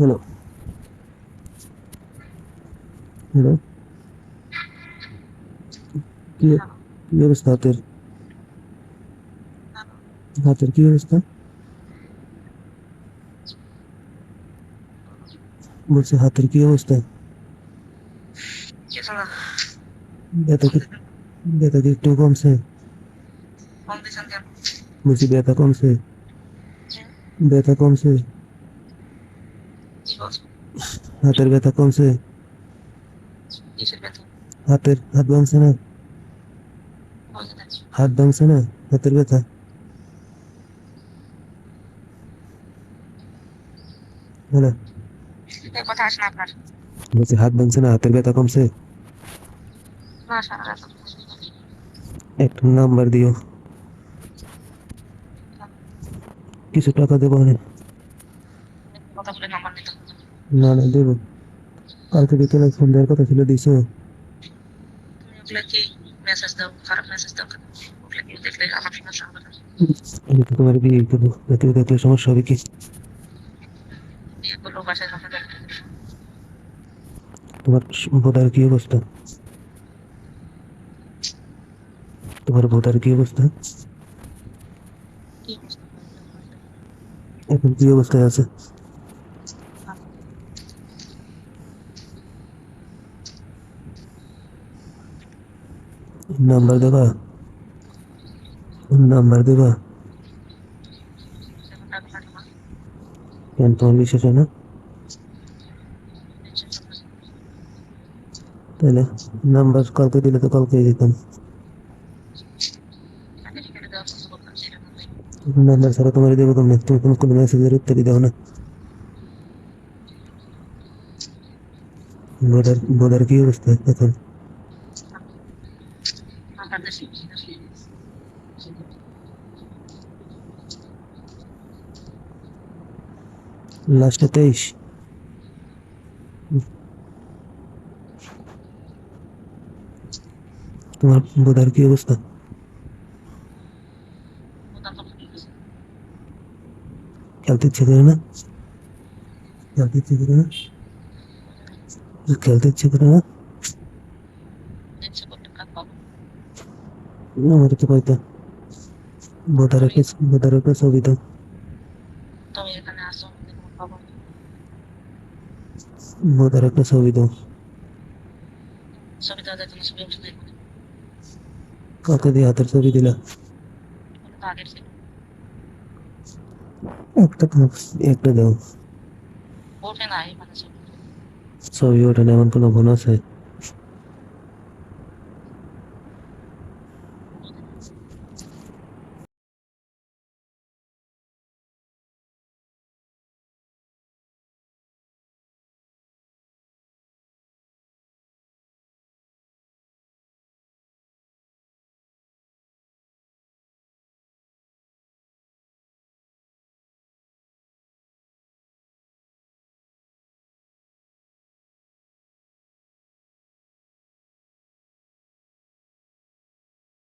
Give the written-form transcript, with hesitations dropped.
Hello, hello. কি কি অবস্থা হাতের? হাতের কি অবস্থা? বলছি হাতের কি অবস্থা? কিছু না। ব্যথা কি ব্যথা কি একটু কমছে? ফোন দিয়েছেন কেন? বলছি ব্যথা কমছে? হুম, ব্যথা কমছে? কি বলছো? হাতের ব্যথা কমছে? কিসের ব্যথা? হাত ভাঙছে না? বুঝে না। হাত ভাঙছে না? হাতের ব্যথা? হ্যালো, এই কথা আসে না আপনার। বলছি হাত ভাঙছে না? হাতের ব্যথা কমছে? না, সারা রাত একটা নাম্বার দিও, কিছু টাকা দেবো না? কথা বলে নাম্বার নিতে হবে। না না, দেবো। কালকে বিকেলে ফোন দেওয়ার কথা ছিল, দিছো? তুমি ওগুলো কি মেসেজ দাও, খারাপ মেসেজ দাও কেন? ওগুলো কি দেখলে আমার সমস্যা হবে না? আমি তো তোমার বিয়ে করবো, জাতীয় দেখলে সমস্যা হবে কি? বিয়ে করলেও বাসায় ঝামেলা দেখতে হবে। তোমার বোধার কি অবস্থা? তোমার বোধার কি অবস্থা? কি বুঝতে এখন কি অবস্থায় আছে? পারলাম? নাম্বার দেবা? নাম্বার দেবা? সেটা আমি জানি না। কেন তোমার বিশ্বাস হয় না? টেনশন করবে না। তাহলে নাম্বার কালকে দিলে তো কালকে দিতাম। আগে বিকেলে দেওয়ার কথা বললাম, সেটা বললেই নাম্বার ছাড়া তোমার দেবো কেমনে? তুমি কোনো মেসেজের উত্তরই দাও না। বোধার কি অবস্থা এখন? নাম্বার দেশে লাস্টে 23? তোমার বোধার কি অবস্থা? বোতাম তো ঠিক আছে। খেলতে ইচ্ছে করে না? খেলতে ইচ্ছে করে না? খেলতে ইচ্ছে করে না? ইচ্ছে করলে কাজ পাবো। আমার তো পাইতা। তুমি বোধার একটা ছবি দাও। তুমি এখানে আসো, আমাদের কোনো খবর নেই। বোধার একটা ছবি দাও। ছবি দেওয়া যায়, তুমি ছবি উঠে দেখো। কালকে দিয়ে হাতের ছবি দিলা। ওটা তো আগের ছিল। একটা একটা দাও। ওঠে নাই মানে ছবি। ছবি ওঠে না এমন কোনো ফোন আছে?